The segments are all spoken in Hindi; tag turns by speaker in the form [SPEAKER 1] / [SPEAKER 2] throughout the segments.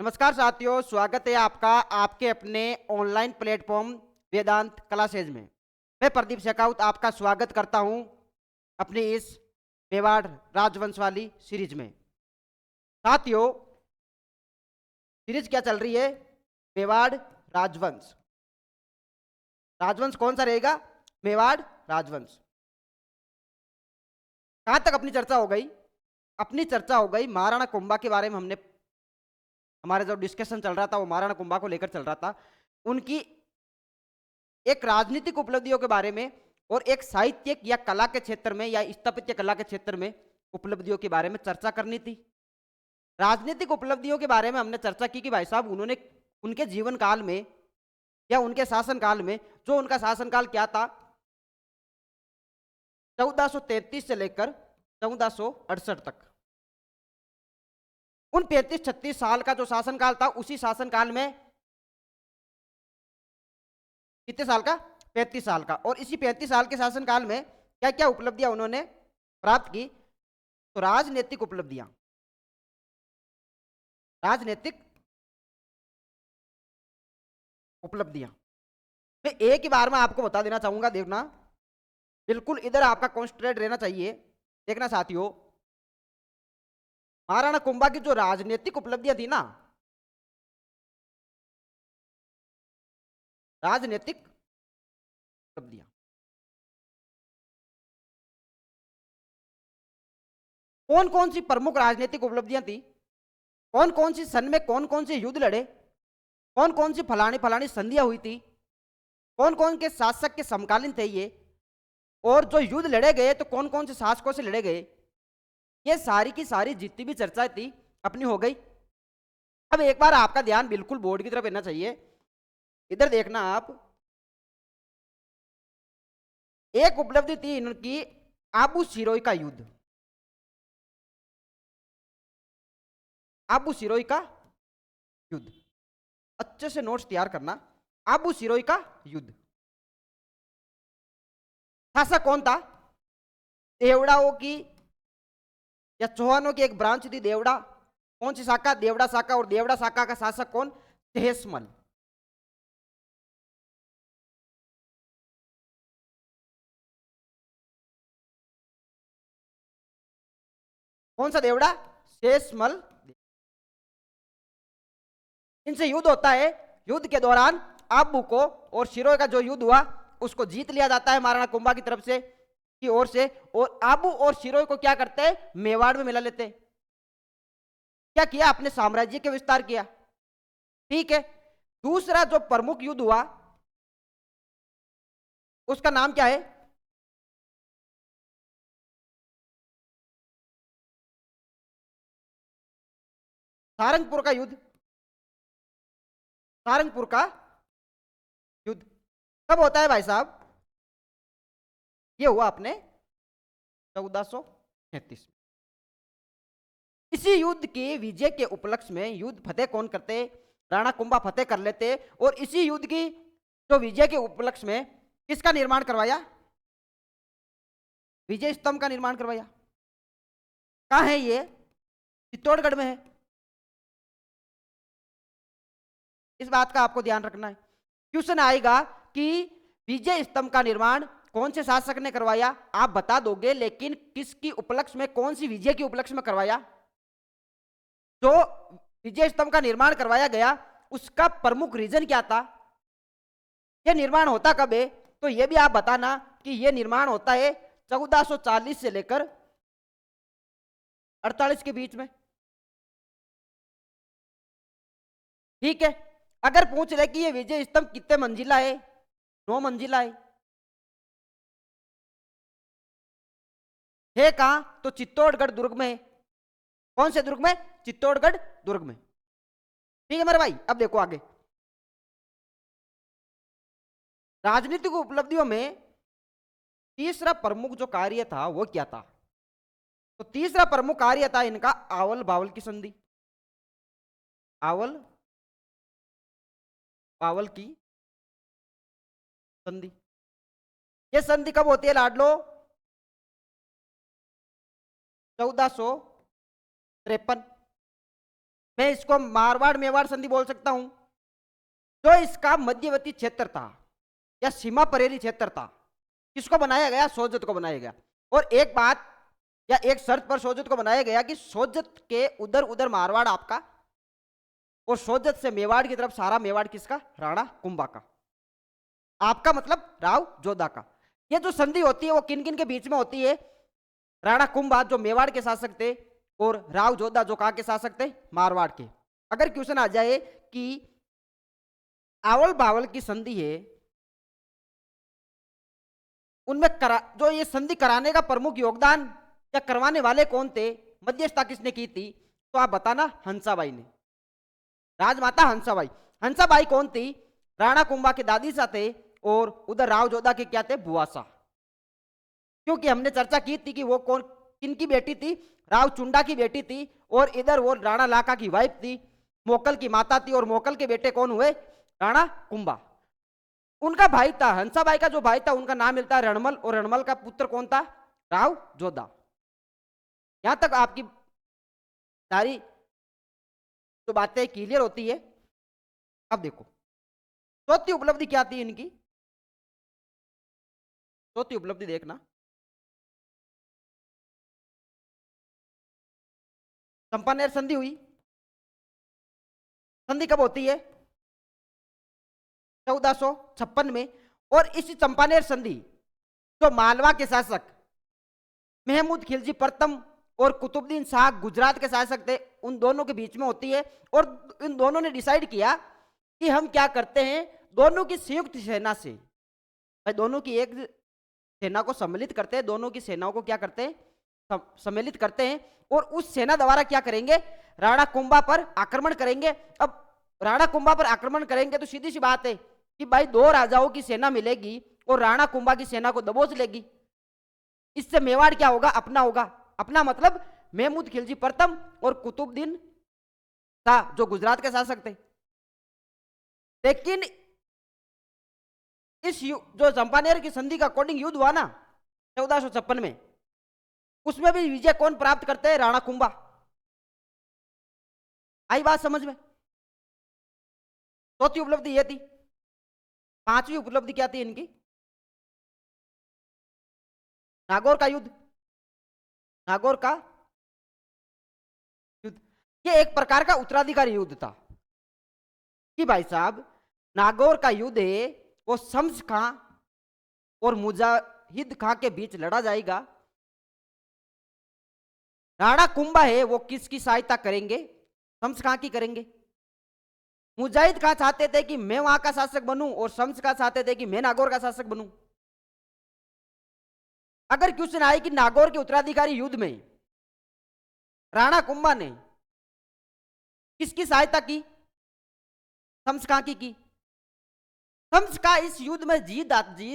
[SPEAKER 1] नमस्कार साथियों, स्वागत है आपका आपके अपने ऑनलाइन प्लेटफॉर्म वेदांत क्लासेज में। मैं प्रदीप शेखावत आपका स्वागत करता हूं अपनी इस मेवाड़ राजवंश वाली सीरीज में। साथियों, सीरीज क्या चल रही है? मेवाड़ राजवंश। राजवंश कौन सा रहेगा? मेवाड़ राजवंश। कहां तक अपनी चर्चा हो गई? अपनी चर्चा हो गई महाराणा कुंभा के बारे में। हमने हमारा जो डिस्कशन चल रहा था वो महाराणा कुंभा को लेकर चल रहा था, उनकी एक राजनीतिक उपलब्धियों के बारे में और एक साहित्यिक या कला के क्षेत्र में या स्थापत्य कला के क्षेत्र में उपलब्धियों के बारे में चर्चा करनी थी। राजनीतिक उपलब्धियों के बारे में हमने चर्चा की कि भाई साहब उन्होंने उनके जीवन काल में या उनके शासन काल में, जो उनका शासनकाल क्या था, 1433 से लेकर 1468 तक, उन 35-36 साल का जो शासनकाल था, उसी शासनकाल में कितने साल का? 35 साल का। और इसी 35 साल के शासनकाल में क्या क्या उपलब्धियां उन्होंने प्राप्त की? तो राजनीतिक उपलब्धियां, राजनीतिक उपलब्धियां मैं एक ही बार में आपको बता देना चाहूंगा। देखना, बिल्कुल इधर आपका कॉन्सेंट्रेट रहना चाहिए। देखना साथियों, महाराणा कुंभा की जो राजनीतिक उपलब्धियां थी ना, राजनीतिक उपलब्धियां, कौन कौन सी प्रमुख राजनीतिक उपलब्धियां थी, कौन कौन सी सन में कौन कौन से युद्ध लड़े, कौन कौन सी फलानी फलानी संधियां हुई थी, कौन कौन के शासक के समकालीन थे ये, और जो युद्ध लड़े गए तो कौन कौन से शासकों से लड़े गए, ये सारी की सारी जितनी भी चर्चा थी अपनी हो गई। अब एक बार आपका ध्यान बिल्कुल बोर्ड की तरफ रहना चाहिए। इधर देखना आप, एक उपलब्धि थी इनकी, आबू सिरोई का युद्ध। आबू सिरोई का युद्ध, अच्छे से नोट्स तैयार करना। आबू सिरोई का युद्ध, शासक कौन था? देवड़ाओं की या चौहानों की एक ब्रांच थी देवड़ा। कौन सी शाखा? देवड़ा शाखा। और देवड़ा शाखा का शासक कौन? तहेशमल। कौन सा देवड़ा? शेषमल। इनसे युद्ध होता है। युद्ध के दौरान आबू को और शिरोई का जो युद्ध हुआ उसको जीत लिया जाता है महाराणा कुंभा की तरफ से, की ओर से। और आबू और शिरोई को क्या करते हैं? मेवाड़ में मिला लेते हैं। क्या किया? अपने साम्राज्य के विस्तार किया। ठीक है। दूसरा जो प्रमुख युद्ध हुआ उसका नाम क्या है? सारंगपुर का युद्ध। सारंगपुर का युद्ध कब होता है भाई साहब? ये हुआ अपने 1433 में। इसी युद्ध के विजय के उपलक्ष्य में युद्ध फतेह कौन करते? राणा कुंभा फतेह कर लेते। और इसी युद्ध की जो विजय के उपलक्ष्य में किसका निर्माण करवाया? विजय स्तंभ का निर्माण करवाया। कहां है ये? चित्तौड़गढ़ में है। इस बात का आपको ध्यान रखना है। क्वेश्चन आएगा कि विजय स्तंभ का निर्माण कौन से शासक ने करवाया? आप बता दोगे, लेकिन किसकी उपलक्ष्य में, कौन सी विजय के उपलक्ष्य में करवाया? जो विजय स्तंभ का निर्माण करवाया गया उसका प्रमुख रीजन क्या था? यह निर्माण होता कब है? तो यह भी आप बताना कि यह निर्माण होता है 1440 से लेकर 48 के बीच में। ठीक है। अगर पूछ ले कि ये विजय स्तंभ कितने मंजिला है? 9 मंजिला है कहां? तो चित्तौड़गढ़ दुर्ग में है। कौन से दुर्ग में? चित्तौड़गढ़ दुर्ग में। ठीक है मेरे भाई। अब देखो आगे, राजनीतिक उपलब्धियों में तीसरा प्रमुख जो कार्य था वो क्या था? तो तीसरा प्रमुख कार्य था इनका आवल बावल की संधि। आवल बावल की संधि। ये संधि कब होती है लाडलो? 1453 मैं इसको मारवाड़ मेवाड़ संधि बोल सकता हूं। जो इसका मध्यवर्ती क्षेत्र था या सीमा परेली क्षेत्र था, किसको बनाया गया? सोजत को बनाया गया। और एक बात या एक शर्त पर सोजत को बनाया गया कि सोजत के उधर उधर मारवाड़ आपका, और सोजत से मेवाड़ की तरफ सारा मेवाड़ किसका? राणा कुंभा का। आपका मतलब राव जोधा का। ये जो संधि होती है वो किन किन के बीच में होती है? राणा कुंभा जो मेवाड़ के शासक थे, और राव जोधा जो कहां के शासक थे? मारवाड़ के। अगर क्वेश्चन आ जाए कि आवल बावल की संधि है, उनमें जो ये संधि कराने का प्रमुख योगदान या करवाने वाले कौन थे, मध्यस्थता किसने की थी, तो आप बताना हंसाबाई ने, राजमाता हंसाबाई। हंसाबाई कौन थी? राणा कुंभा के दादी सा थे, और उधर राव जोधा के क्या थे? बुआ सा। क्योंकि हमने चर्चा की थी कि वो कौन किनकी बेटी थी? राव चुंडा की बेटी थी, और इधर वो राणा लाका की वाइफ थी, मोकल की माता थी, और मोकल के बेटे कौन हुए? राणा कुंभा। उनका भाई था, हंसाबाई का जो भाई था उनका नाम मिलता है रणमल, और रणमल का पुत्र कौन था? राव जोधा। यहां तक आपकी सारी तो बातें क्लियर होती है। अब देखो चौथी उपलब्धि क्या थी इनकी, चौथी उपलब्धि देखना। चंपानेर संधि हुई। संधि कब होती है? 1456 में। और इसी चंपानेर संधि जो मालवा के शासक महमूद खिलजी प्रथम और कुतुबुद्दीन शाह गुजरात के शासक थे, उन दोनों के बीच में होती है। और इन दोनों ने डिसाइड किया कि हम क्या करते हैं, दोनों की संयुक्त सेना से, भाई दोनों की एक सेना को सम्मिलित करते हैं, दोनों की सेनाओं को क्या करते हैं? सम्मिलित करते हैं, और उस सेना द्वारा क्या करेंगे? राणा कुंभा पर आक्रमण करेंगे। अब राणा कुंभा पर आक्रमण करेंगे तो सीधी सी बात है कि भाई दो राजाओं की सेना मिलेगी और राणा कुंभा की सेना को दबोच लेगी। इससे मेवाड़ क्या होगा? अपना होगा। अपना मतलब महमूद खिलजी प्रथम और कुतुबुद्दीन शाह जो गुजरात के शासक थे। लेकिन इस जो चंपानेर की संधि का अकॉर्डिंग युद्ध हुआ ना 1456 में, उसमें भी विजय कौन प्राप्त करते हैं? राणा कुंभा। आई बात समझ में? चौथी उपलब्धि यह थी। पांचवी उपलब्धि क्या थी इनकी? नागौर का युद्ध। नागौर का युद्ध ये एक प्रकार का उत्तराधिकारी युद्ध था कि भाई साहब नागौर का युद्ध है वो शम्स खां और मुजाहिद खां के बीच लड़ा जाएगा। राणा कुंभा है वो किसकी सहायता करेंगे? शम्स खां की करेंगे। मुजाहिद खां चाहते थे कि मैं वहां का शासक बनूं, और शम्स खां चाहते थे कि मैं नागौर का शासक बनूं। अगर क्वेश्चन आए कि नागौर के उत्तराधिकारी युद्ध में राणा कुंभा ने किसकी सहायता की? शम्स खां की। शम्स खां इस युद्ध में जीत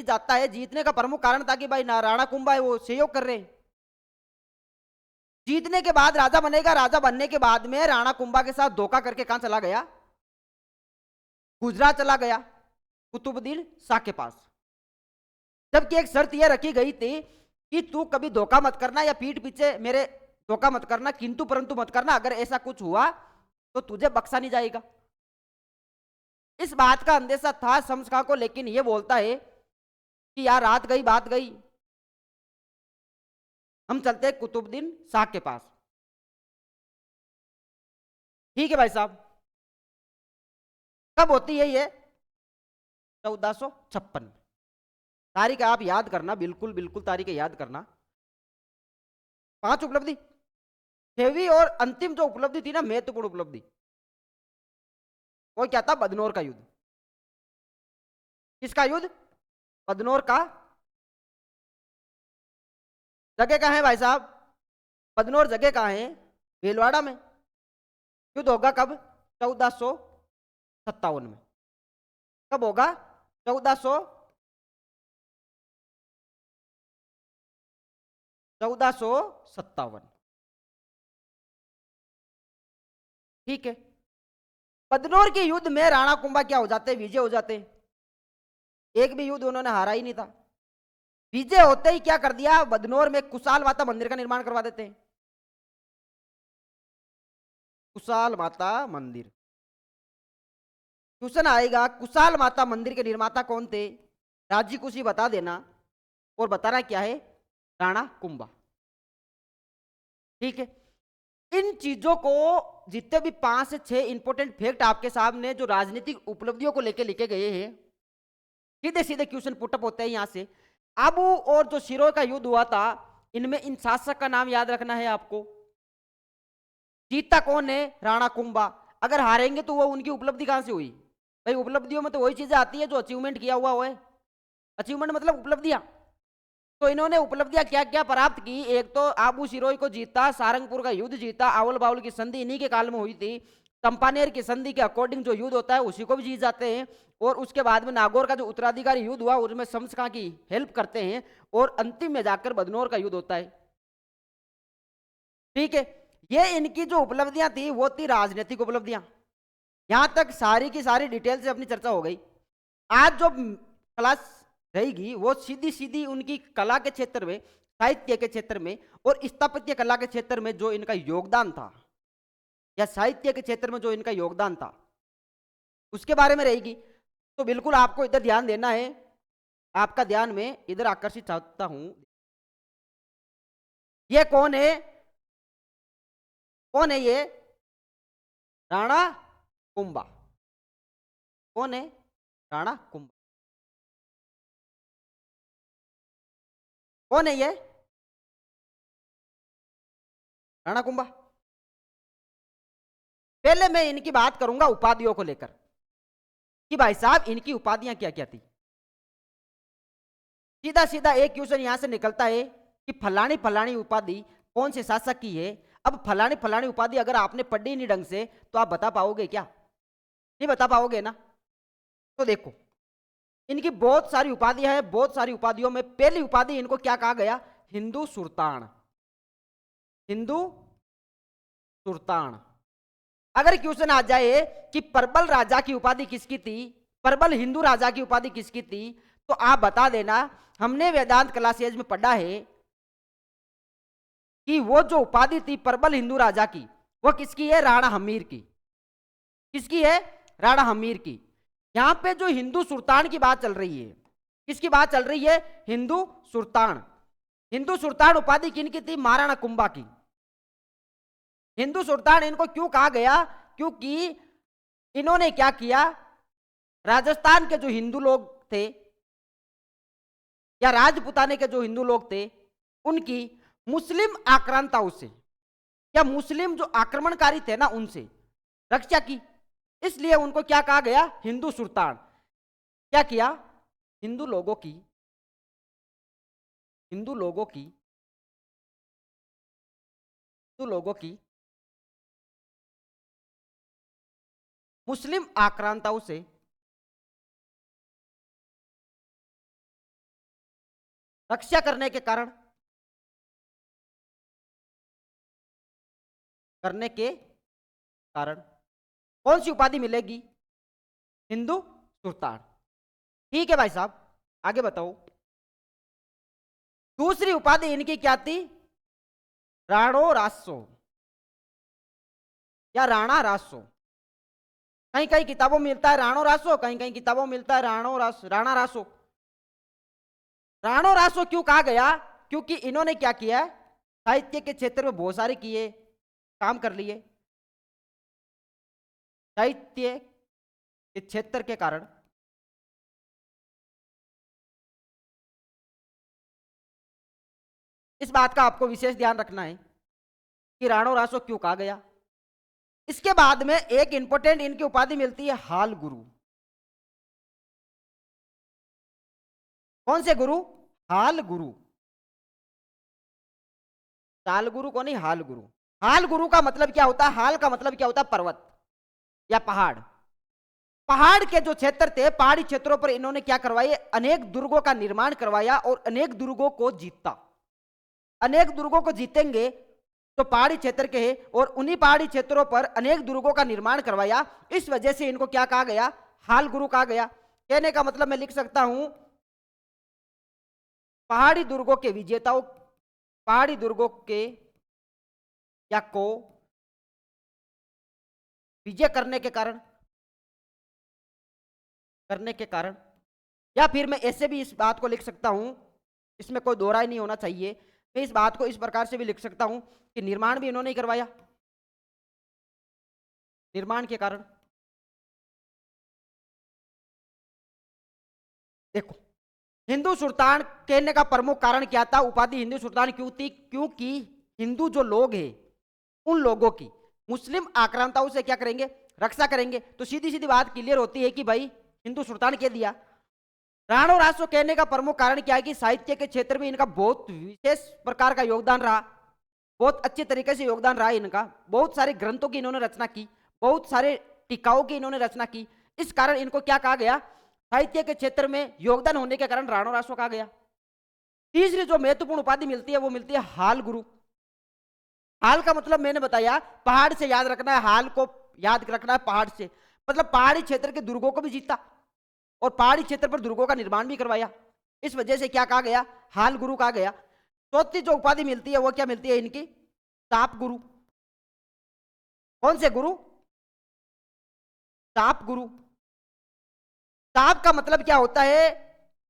[SPEAKER 1] जाता है। जीतने का प्रमुख कारण था कि भाई राणा कुंभा है वो सहयोग कर रहे हैं। जीतने के बाद राजा बनेगा। राजा बनने के बाद में राणा कुंभा के साथ धोखा करके कहां चला गया? गुजरात चला गया, कुतुबुद्दीन शाह के पास। जबकि एक शर्त यह रखी गई थी कि तू कभी धोखा मत करना या पीठ पीछे मेरे धोखा मत करना, किंतु परंतु मत करना। अगर ऐसा कुछ हुआ तो तुझे बख्शा नहीं जाएगा। इस बात का अंदेशा था शम्स खां को, लेकिन यह बोलता है कि यार रात गई बात गई, हम चलते हैं कुतुबुद्दीन शाह के पास। ठीक है भाई साहब। कब होती है ये? 1456। तारीख आप याद करना, बिल्कुल बिल्कुल तारीख याद करना। 5 उपलब्धि। 6वीं और अंतिम जो उपलब्धि थी ना, महत्वपूर्ण उपलब्धि, वो क्या था? बदनौर का युद्ध। किसका युद्ध? बदनौर का। जगह कहां है भाई साहब? बदनौर जगह कहां है? भीलवाड़ा में। युद्ध होगा कब? 1457 में। कब होगा? 1457। ठीक है। बदनौर के युद्ध में राणा कुंभा क्या हो जाते? विजय हो जाते। एक भी युद्ध उन्होंने हारा ही नहीं था। विजय होते ही क्या कर दिया? बदनौर में कुशाल माता मंदिर का निर्माण करवा देते हैं। कुशाल माता मंदिर। क्वेश्चन आएगा कुशाल माता मंदिर के निर्माता कौन थे? राज्य कुछ ही बता देना और बताना क्या है, राणा कुंभा। ठीक है, इन चीजों को जितने भी 5 से 6 इंपॉर्टेंट फैक्ट आपके सामने जो राजनीतिक उपलब्धियों को लेकर लिखे गए हैं, सीधे सीधे क्वेश्चन पुटअप होते हैं यहां से। आबू और जो सिरों का युद्ध हुआ था, इनमें इन शासक का नाम याद रखना है आपको। जीता कौन है? राणा कुंभा। अगर हारेंगे तो वो उनकी उपलब्धि कहां से हुई भाई? उपलब्धियों में तो वही चीजें आती है जो अचीवमेंट किया हुआ है। अचीवमेंट मतलब उपलब्धियां। तो इन्होंने उपलब्धियां क्या क्या प्राप्त की? एक तो आबू सिरोही को जीता, सारंगपुर का युद्ध जीता, आवल बावल की संधि इन्हीं के काल में हुई थी। चंपानेर की संधि के अकॉर्डिंग जो युद्ध होता है उसी को भी जीत जाते हैं। और उसके बाद में नागौर का जो उत्तराधिकारी युद्ध हुआ उसमें शम्स खां की हेल्प करते हैं और अंतिम में जाकर बदनौर का युद्ध होता है। ठीक है, ये इनकी जो उपलब्धियां थी वो थी राजनीतिक उपलब्धियां। यहां तक सारी की सारी डिटेल से अपनी चर्चा हो गई। आज जो क्लास रहेगी वो सीधी सीधी उनकी कला के क्षेत्र में, साहित्य के क्षेत्र में और स्थापत्य कला के क्षेत्र में जो इनका योगदान था, या साहित्य के क्षेत्र में जो इनका योगदान था, उसके बारे में रहेगी। तो बिल्कुल आपको इधर ध्यान देना है। आपका ध्यान में इधर आकर्षित चाहता हूं। ये कौन है? कौन है ये? राणा कुंभा। कौन है? राणा कुंभा। कौन है ये? राणा कुंभा। पहले मैं इनकी बात करूंगा उपाधियों को लेकर कि भाई साहब इनकी उपाधियां क्या क्या थी। सीधा सीधा एक क्वेश्चन यहां से निकलता है कि फलानी फलानी उपाधि कौन से शासक की है। अब फलानी फलानी उपाधि अगर आपने पढ़ी नहीं ढंग से तो आप बता पाओगे क्या? नहीं बता पाओगे ना। तो देखो, इनकी बहुत सारी उपाधियां हैं। बहुत सारी उपाधियों में पहली उपाधि इनको क्या कहा गया? हिंदू सुल्तान। हिंदू सुल्तान। अगर क्वेश्चन आ जाए कि परबल राजा की उपाधि किसकी थी, परबल हिंदू राजा की उपाधि किसकी थी, तो आप बता देना। हमने वेदांत क्लासेज में पढ़ा है कि वो जो उपाधि थी परबल हिंदू राजा की, वो किसकी है? राणा हमीर की। किसकी है? राणा हमीर की। यहां पे जो हिंदू सुल्तान की बात चल रही है, किसकी बात चल रही है? हिंदू सुल्तान। हिंदू सुल्तान उपाधि किनकी थी? महाराणा कुंभा की। हिंदू सुल्तान इनको क्यों कहा गया? क्योंकि इन्होंने क्या किया? राजस्थान के जो हिंदू लोग थे या राजपुताने के जो हिंदू लोग थे, उनकी मुस्लिम आक्रांताओं से या मुस्लिम जो आक्रमणकारी थे ना उनसे रक्षा की। इसलिए उनको क्या कहा गया? हिंदू सुल्तान। क्या किया? हिंदू लोगों की, हिंदू लोगों की, हिंदू लोगों की मुस्लिम आक्रांताओं से रक्षा करने के कारण, करने के कारण कौन सी उपाधि मिलेगी? हिंदू सुल्तान। ठीक है भाई साहब, आगे बताओ। दूसरी उपाधि इनकी क्या थी? राणो रासो या राणा रासो। कहीं कहीं किताबों में मिलता है राणो रासो, कहीं कहीं किताबों में मिलता है राणा रासो। राणो रासो क्यों कहा गया? क्योंकि इन्होंने क्या किया? साहित्य के क्षेत्र में बहुत सारे किए, काम कर लिए। साहित्य के क्षेत्र के कारण इस बात का आपको विशेष ध्यान रखना है कि राणो रासो क्यों कहा गया। इसके बाद में एक इंपॉर्टेंट इनकी उपाधि मिलती है हाल गुरु। कौन से गुरु? हाल गुरु। ताल गुरु को नहीं, हाल गुरु। हाल गुरु का मतलब क्या होता है? हाल का मतलब क्या होता है? पर्वत या पहाड़। पहाड़ के जो क्षेत्र थे, पहाड़ी क्षेत्रों पर इन्होंने क्या करवाया? अनेक दुर्गों का निर्माण करवाया और अनेक दुर्गों को जीता। अनेक दुर्गों को जीतेंगे तो पहाड़ी क्षेत्र के हैं और उन्हीं पहाड़ी क्षेत्रों पर अनेक दुर्गों का निर्माण करवाया। इस वजह से इनको क्या कहा गया? हाल गुरु कहा गया। कहने का मतलब मैं लिख सकता हूं पहाड़ी दुर्गों के विजेताओं, पहाड़ी दुर्गों के या को विजय करने के कारण, या फिर मैं ऐसे भी इस बात को लिख सकता हूं, इसमें कोई दो राय नहीं होना चाहिए, मैं इस बात को इस प्रकार से भी लिख सकता हूं कि निर्माण भी इन्होंने ही करवाया, निर्माण के कारण। देखो, हिंदू सुल्तान कहने का प्रमुख कारण क्या था, उपाधि हिंदू सुल्तान क्यों थी? क्योंकि हिंदू जो लोग हैं उन लोगों की मुस्लिम आक्रांताओं से क्या करेंगे, रक्षा करेंगे। तो सीधी सीधी बात क्लियर होती है कि भाई हिंदू सुल्तान कह दिया। राणो रासो कहने का प्रमुख कारण क्या है कि साहित्य के क्षेत्र में इनका बहुत विशेष प्रकार का योगदान रहा, बहुत अच्छे तरीके से योगदान रहा इनका, बहुत सारे ग्रंथों की इन्होंने रचना की, बहुत सारे टीकाओं की इन्होंने रचना की। इस कारण इनको क्या कहा गया, साहित्य के क्षेत्र में योगदान होने के कारण राणो रासो कहा गया। तीसरी जो महत्वपूर्ण उपाधि मिलती है वो मिलती है हाल गुरु। हाल का मतलब मैंने बताया पहाड़ से याद रखना है, हाल को याद रखना है पहाड़ से, मतलब पहाड़ी क्षेत्र के दुर्गों को भी जीता और पहाड़ी क्षेत्र पर दुर्गों का निर्माण भी करवाया। इस वजह से क्या कहा गया, हाल गुरु कहा गया। चौथी जो उपाधि मिलती है वो क्या मिलती है इनकी, ताप गुरु। कौन से गुरु, ताप गुरु। ताप का मतलब क्या होता है,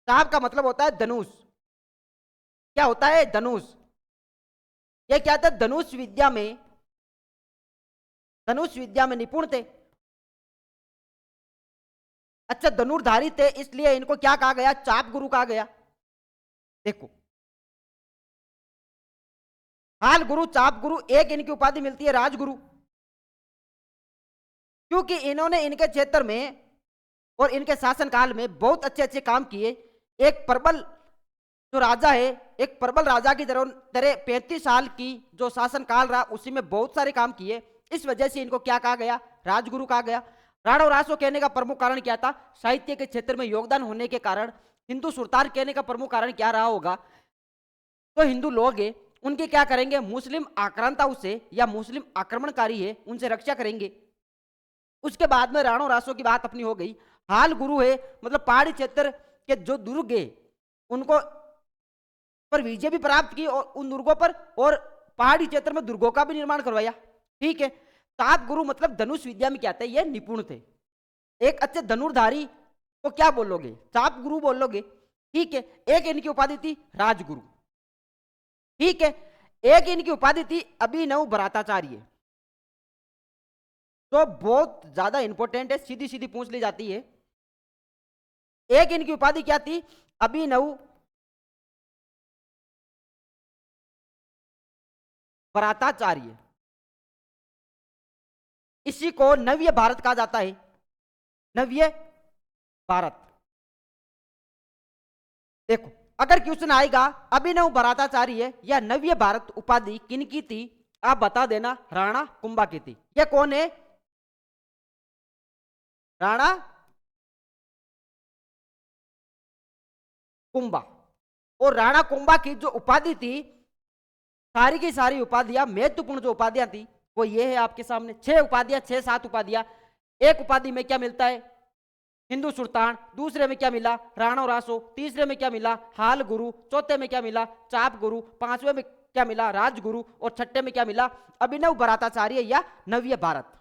[SPEAKER 1] ताप का मतलब होता है धनुष। क्या होता है, धनुष। यह क्या था, धनुष विद्या में निपुण थे। अच्छा, धनुर्धारी थे, इसलिए इनको क्या कहा गया, चाप गुरु कहा गया। देखो, हाल गुरु, चाप गुरु, एक इनकी उपाधि मिलती है राजगुरु, क्योंकि इन्होंने इनके क्षेत्र में और इनके शासनकाल में बहुत अच्छे अच्छे काम किए। एक प्रबल जो राजा है, एक प्रबल राजा की तरह 35 साल की जो शासनकाल रहा उसी में बहुत सारे काम किए। इस वजह से इनको क्या कहा गया, राजगुरु कहा गया। राणो रासो कहने का प्रमुख कारण क्या था, साहित्य के क्षेत्र में योगदान होने के कारण। हिंदू सुल्तान कहने का प्रमुख कारण क्या रहा होगा, तो हिंदू लोग है उनके क्या करेंगे, मुस्लिम आक्रांताओं से या मुस्लिम आक्रमणकारी है उनसे रक्षा करेंगे। उसके बाद में राणो रासो की बात अपनी हो गई। हाल गुरु है, मतलब पहाड़ी क्षेत्र के जो दुर्ग है उनको पर विजय भी प्राप्त की और उन दुर्गों पर, और पहाड़ी क्षेत्र में दुर्गों का भी निर्माण करवाया। ठीक है। ताप गुरु मतलब धनुष विद्या में क्या थे, ये निपुण थे। एक अच्छे धनुर्धारी को क्या बोलोगे, चाप गुरु बोलोगे। ठीक है। एक इनकी उपाधि थी राजगुरु। ठीक है। एक इनकी उपाधि थी अभिनव भराताचार्य, तो बहुत ज्यादा इंपॉर्टेंट है, सीधी सीधी पूछ ली जाती है। एक इनकी उपाधि क्या थी, अभिनव भराताचार्य। इसी को नव्य भारत कहा जाता है, नव्य भारत। देखो, अगर क्वेश्चन आएगा अभिनव भराताचार्य या नव्य भारत उपाधि किनकी थी, आप बता देना, राणा कुंभा की थी। यह कौन है, राणा कुंभा। और राणा कुंभा की जो उपाधि थी, सारी की सारी उपाधियां, महत्वपूर्ण जो उपाधियां थी वो ये है आपके सामने, 6 उपाधियां, 6-7 उपाधियां। एक उपाधि में क्या मिलता है, हिंदू सुल्तान। दूसरे में क्या मिला, राणो रासो। तीसरे में क्या मिला, हाल गुरु। चौथे में क्या मिला, चाप गुरु। पांचवें में क्या मिला, राजगुरु। और छठे में क्या मिला, अभिनव भराताचार्य या नव्य भारत।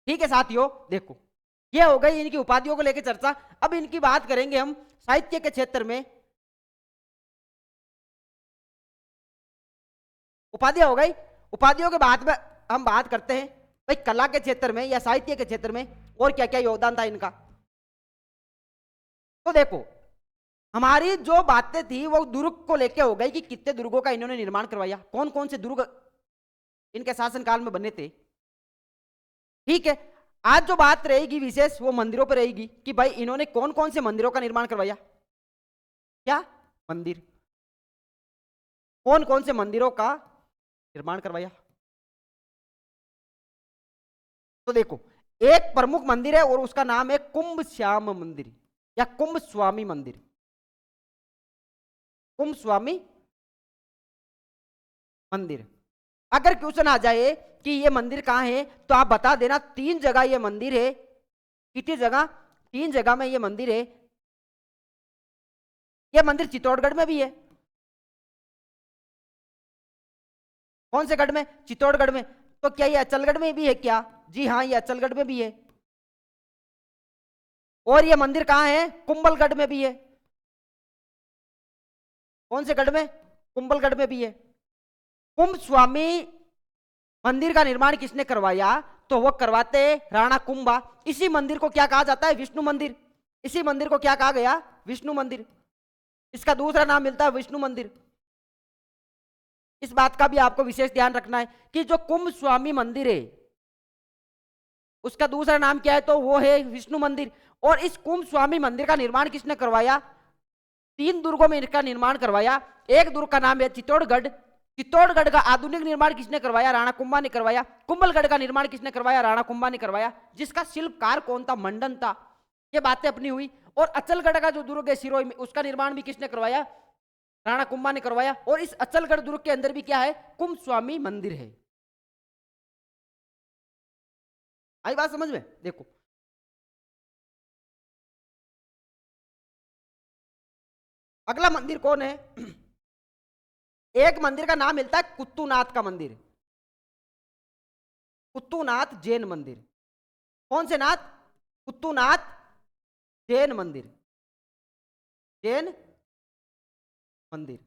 [SPEAKER 1] ठीक है साथियों, देखो ये हो गई इनकी उपाधियों को लेकर चर्चा। अब इनकी बात करेंगे हम साहित्य के क्षेत्र में। उपाधियां हो गई, उपाधियों के बाद में हम बात करते हैं भाई कला के क्षेत्र में या साहित्य के क्षेत्र में और क्या क्या योगदान था इनका। तो देखो, हमारी जो बातें थी वो दुर्ग को लेके हो गई कि कितने दुर्गों का इन्होंने निर्माण करवाया, कौन कौन से दुर्ग इनके शासनकाल में बने थे। ठीक है। आज जो बात रहेगी विशेष वो मंदिरों पर रहेगी कि भाई इन्होंने कौन कौन से मंदिरों का निर्माण करवाया। क्या मंदिर, कौन कौन से मंदिरों का निर्माण करवाया। तो देखो, एक प्रमुख मंदिर है और उसका नाम है कुंभ श्याम मंदिर या कुंभ स्वामी मंदिर। कुंभ स्वामी मंदिर। अगर क्वेश्चन आ जाए कि ये मंदिर कहां है तो आप बता देना 3 जगह ये मंदिर है। कितनी जगह, 3 जगह में ये मंदिर है। ये मंदिर चित्तौड़गढ़ में भी है। कौन से गढ़ में, चित्तौड़गढ़ में। तो क्या ये अचलगढ़ में भी है क्या? जी हाँ, ये अचलगढ़ में भी है। और ये मंदिर कहाँ है? कुंभलगढ़ में भी है। कौन से गढ़ में? कुंभलगढ़ में भी है। कुंभ स्वामी मंदिर का निर्माण किसने करवाया? तो वो करवाते राणा कुंभा। इसी मंदिर को क्या कहा जाता है? विष्णु मंदिर। इसी मंदिर को क्या कहा गया? विष्णु मंदिर। इसका दूसरा नाम मिलता है विष्णु मंदिर। इस बात का भी आपको विशेष ध्यान रखना है कि जो कुंभ स्वामी मंदिर है उसका दूसरा नाम क्या है? तो वो है विष्णु मंदिर। और इस कुंभ स्वामी मंदिर का निर्माण किसने करवाया? 3 दुर्गों में इसका निर्माण करवाया। एक दुर्ग का नाम है चित्तौड़गढ़। चित्तौड़गढ़ का आधुनिक निर्माण किसने करवाया? राणा कुंभा ने करवाया। कुंभलगढ़ का निर्माण किसने करवाया? राणा कुंभा ने करवाया। जिसका शिल्पकार कौन था? मंडन था। ये बातें अपनी हुई। और अचलगढ़ का जो दुर्ग है सिरोही में, उसका निर्माण भी किसने करवाया? राणा कुंभा ने करवाया। और इस अचलगढ़ दुर्ग के अंदर भी क्या है? कुंभ स्वामी मंदिर है। आई बात समझ में? देखो, अगला मंदिर कौन है? एक मंदिर का नाम मिलता है कुत्तूनाथ का मंदिर। कुत्तूनाथ जैन मंदिर। कौन से नाथ? कुत्तूनाथ जैन मंदिर। जैन मंदिर।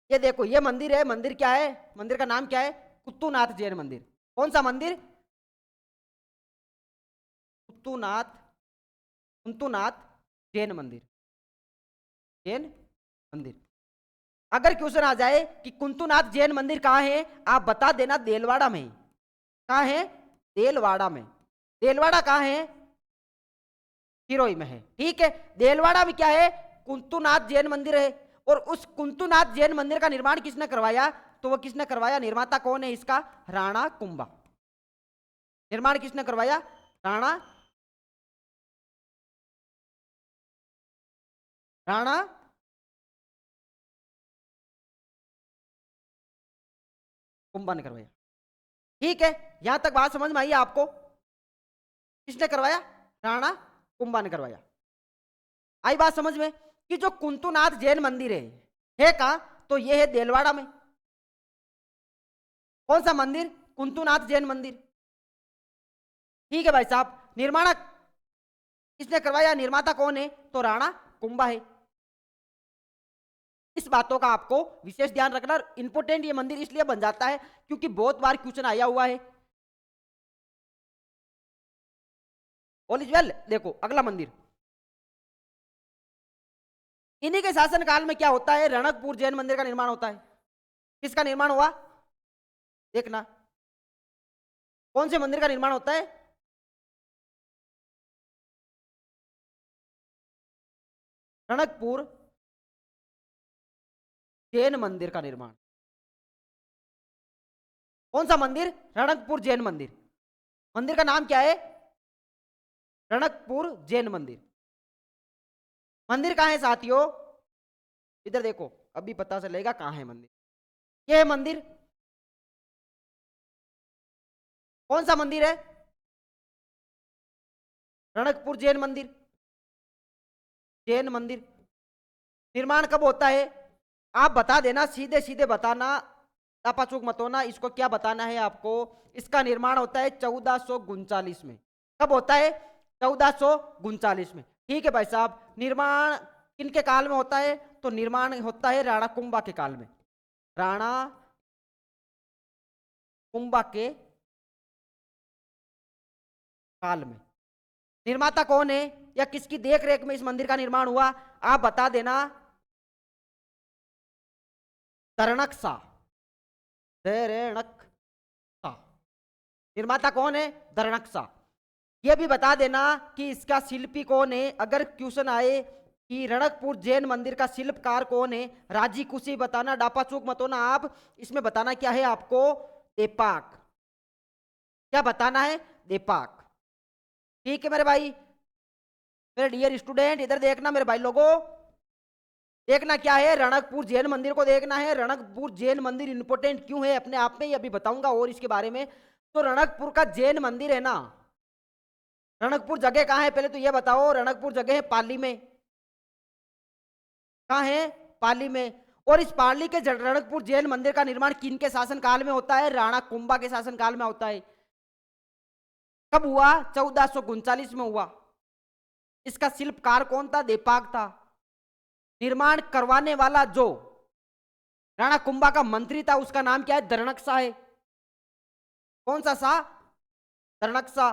[SPEAKER 1] ये देखो, ये मंदिर है। मंदिर क्या है? मंदिर का नाम क्या है? कुत्तूनाथ जैन मंदिर। कौन सा मंदिर? कुत्तूनाथ कुंतुनाथ जैन मंदिर। जैन मंदिर। अगर क्वेश्चन आ जाए कि कुंतुनाथ जैन मंदिर कहाँ है, आप बता देना देलवाड़ा में। कहाँ है? देलवाड़ा में। देलवाड़ा कहाँ है? सिरोही में है। ठीक है। देलवाड़ा में क्या है? कुंतुनाथ जैन मंदिर है। और उस कुंतुनाथ जैन मंदिर का निर्माण किसने करवाया? तो वो किसने करवाया? निर्माता कौन है इसका? राणा कुंभा। निर्माण किसने करवाया? राणा राणा कुंभा ने करवाया। ठीक है, यहां तक बात समझ में आई आपको? किसने करवाया? राणा कुंभा ने करवाया। आई बात समझ में कि जो कुंतुनाथ जैन मंदिर है कहां? तो यह है देलवाड़ा में। कौन सा मंदिर? कुंतुनाथ जैन मंदिर। ठीक है भाई साहब। निर्माण किसने करवाया? निर्माता कौन है? तो राणा कुंभा है। इस बातों का आपको विशेष ध्यान रखना। इंपोर्टेंट ये मंदिर इसलिए बन जाता है क्योंकि बहुत बार क्वेश्चन आया हुआ है। All is well. देखो, अगला मंदिर। इन्हीं के शासन काल में क्या होता है? रणकपुर जैन मंदिर का निर्माण होता है। किसका निर्माण हुआ? देखना, कौन से मंदिर का निर्माण होता है? रणकपुर जैन मंदिर का निर्माण। कौन सा मंदिर? रणकपुर जैन मंदिर। मंदिर का नाम क्या है? रणकपुर जैन मंदिर। मंदिर कहां है साथियों? इधर देखो, अभी पता चलेगा कहां है मंदिर। यह है मंदिर। कौन सा मंदिर है? रणकपुर जैन मंदिर। जैन मंदिर। निर्माण कब होता है? आप बता देना, सीधे सीधे बताना, लापाचूक मत होना। इसको क्या बताना है आपको? इसका निर्माण होता है 1439 में। कब होता है? 1439 में। ठीक है भाई साहब। निर्माण किनके काल में होता है? तो निर्माण होता है राणा कुंभा के काल में। राणा कुंभा के काल में। निर्माता कौन है या किसकी देखरेख में इस मंदिर का निर्माण हुआ? आप बता देना। दरणकसा। दरणकसा। निर्माता कौन है? दरणकसा। यह भी बता देना कि इसका शिल्पी कौन है। अगर क्वेश्चन आए कि रणकपुर जैन मंदिर का शिल्पकार कौन है, राजी कुशी बताना, डापा चूक मत होना। आप इसमें बताना क्या है आपको? देपाक। क्या बताना है? देपाक। ठीक है मेरे भाई, मेरे डियर स्टूडेंट, इधर देखना मेरे भाई लोगों। देखना क्या है? रणकपुर जैन मंदिर को देखना है। रणकपुर जैन मंदिर इंपोर्टेंट क्यों है अपने आप में, ये अभी बताऊंगा और इसके बारे में। तो रणकपुर का जैन मंदिर है ना, रणकपुर जगह कहाँ है पहले तो ये बताओ? रणकपुर जगह है पाली में। कहाँ है? पाली में। और इस पाली के रणकपुर जैन मंदिर का निर्माण किन के शासन काल में होता है? राणा कुंभा के शासन काल में होता है। कब हुआ? 1439 में हुआ। इसका शिल्पकार कौन था? देपाक था। निर्माण करवाने वाला जो राणा कुंभा का मंत्री था उसका नाम क्या है? दरणक शाह है। कौन सा शाह? दरणक शाह।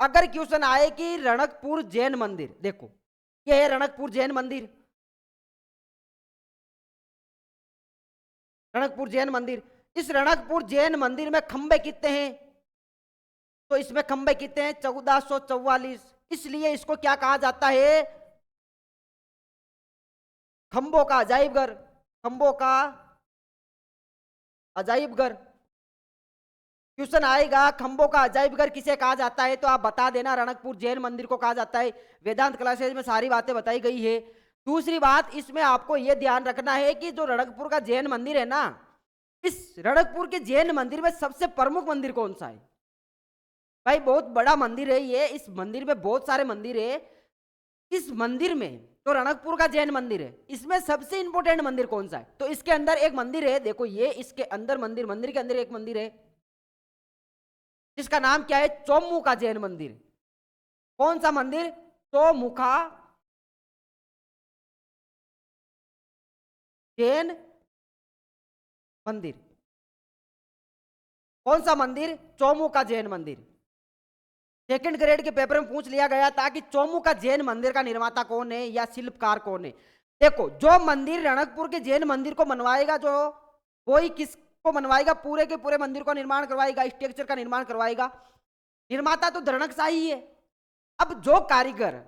[SPEAKER 1] अगर क्वेश्चन आए कि रणकपुर जैन मंदिर, देखो ये है रणकपुर जैन मंदिर, रणकपुर जैन मंदिर। इस रणकपुर जैन मंदिर में खंबे कितने हैं? तो इसमें खंबे कितने हैं? 1444। इसलिए इसको क्या कहा जाता है? खंबों का अजायबघर। खंबों का अजायबघर। क्वेश्चन आएगा खंबों का अजायबघर किसे कहा जाता है, तो आप बता देना रणकपुर जैन मंदिर को कहा जाता है। वेदांत क्लासेज में सारी बातें बताई गई है। दूसरी बात इसमें आपको यह ध्यान रखना है कि जो रणकपुर का जैन मंदिर है ना, इस रणकपुर के जैन मंदिर में सबसे प्रमुख मंदिर कौन सा है? भाई बहुत बड़ा मंदिर है ये, इस मंदिर में बहुत सारे मंदिर है। इस मंदिर में तो रणकपुर का जैन मंदिर है, इसमें सबसे इंपॉर्टेंट मंदिर कौन सा है? तो इसके अंदर एक मंदिर है, देखो ये इसके अंदर मंदिर, मंदिर के अंदर एक मंदिर है जिसका नाम क्या है? चौमुखा जैन मंदिर। कौन सा मंदिर? चौमुखा जैन मंदिर। कौन सा मंदिर? चौमुखा जैन मंदिर। सेकंड ग्रेड के पेपर में पूछ लिया गया था कि चौमुखा जैन मंदिर का निर्माता कौन है या शिल्पकार कौन है। देखो जो मंदिर रणकपुर के जैन मंदिर को बनवाएगा, जो वही किसको बनवाएगा? पूरे के पूरे मंदिर का निर्माण करवाएगा, स्ट्रक्चर का निर्माण करवाएगा। निर्माता तो दरणक शाह ही है। अब जो कारीगर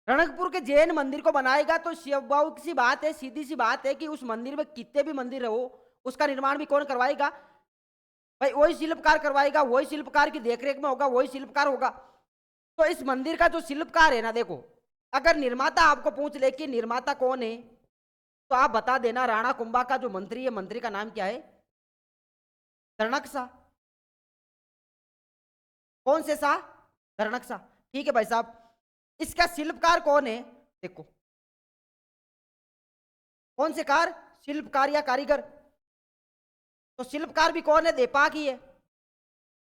[SPEAKER 1] रणकपुर के जैन मंदिर को बनाएगा तो स्वाभाविक सी बात है, सीधी सी बात है कि उस मंदिर में कितने भी मंदिर हो उसका निर्माण भी कौन करवाएगा? भाई वही शिल्पकार करवाएगा, वही शिल्पकार की देखरेख में होगा, वही शिल्पकार होगा। तो इस मंदिर का जो शिल्पकार है ना, देखो अगर निर्माता आपको पूछ ले कि निर्माता कौन है, तो आप बता देना राणा कुंभा का जो मंत्री है, मंत्री का नाम क्या है? दरणक शाह। कौन से शाह? दरणक शाह। ठीक है भाई साहब, इसका शिल्पकार कौन है? देखो कौन से कार? शिल्पकार या कारीगर? तो शिल्पकार भी कौन है? देपाक ही है।